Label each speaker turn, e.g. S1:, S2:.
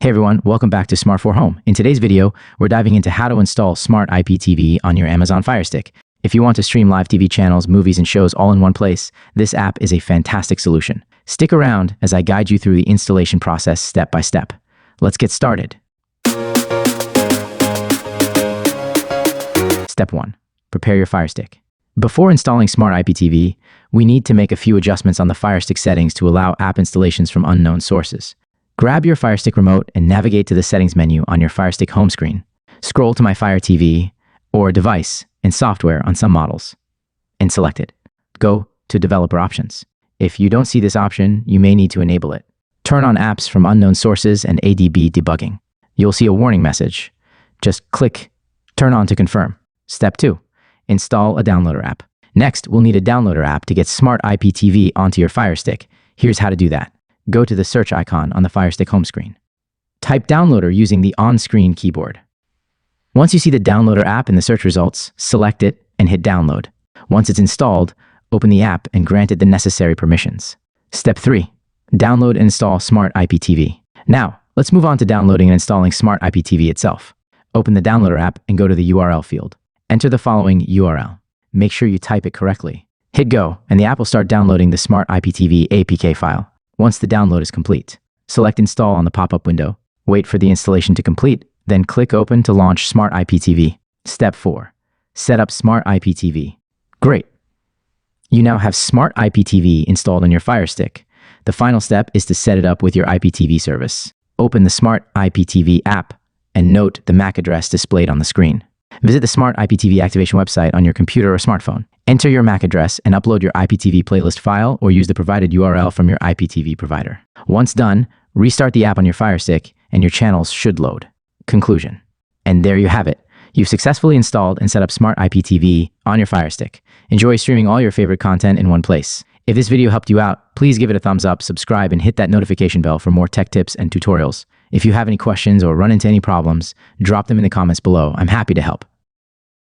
S1: Hey everyone, welcome back to Smart for Home. In today's video, we're diving into how to install Smart IPTV on your Amazon Firestick. If you want to stream live TV channels, movies, and shows all in one place, this app is a fantastic solution. Stick around as I guide you through the installation process step by step. Let's get started. Step 1. Prepare your Firestick. Before installing Smart IPTV, we need to make a few adjustments on the Firestick settings to allow app installations from unknown sources. Grab your Firestick remote and navigate to the settings menu on your Firestick home screen. Scroll to My Fire TV or Device and Software on some models and select it. Go to Developer Options. If you don't see this option, you may need to enable it. Turn on apps from unknown sources and ADB debugging. You'll see a warning message. Just click Turn on to confirm. Step 2. Install a downloader app. Next, we'll need a downloader app to get Smart IPTV onto your Firestick. Here's how to do that. Go to the search icon on the Firestick home screen. Type downloader using the on-screen keyboard. Once you see the downloader app in the search results, select it and hit download. Once it's installed, open the app and grant it the necessary permissions. Step 3. Download and install Smart IPTV. Now, let's move on to downloading and installing Smart IPTV itself. Open the downloader app and go to the URL field. Enter the following URL. Make sure you type it correctly. Hit go, and the app will start downloading the Smart IPTV APK file. Once the download is complete, select Install on the pop-up window. Wait for the installation to complete, then click Open to launch Smart IPTV. Step 4. Set up Smart IPTV. Great! You now have Smart IPTV installed on your Firestick. The final step is to set it up with your IPTV service. Open the Smart IPTV app and note the MAC address displayed on the screen. Visit the Smart IPTV activation website on your computer or smartphone. Enter your MAC address and upload your IPTV playlist file or use the provided URL from your IPTV provider. Once done, restart the app on your Firestick and your channels should load. Conclusion. And there you have it. You've successfully installed and set up Smart IPTV on your Firestick. Enjoy streaming all your favorite content in one place. If this video helped you out, please give it a thumbs up, subscribe, and hit that notification bell for more tech tips and tutorials. If you have any questions or run into any problems, drop them in the comments below. I'm happy to help.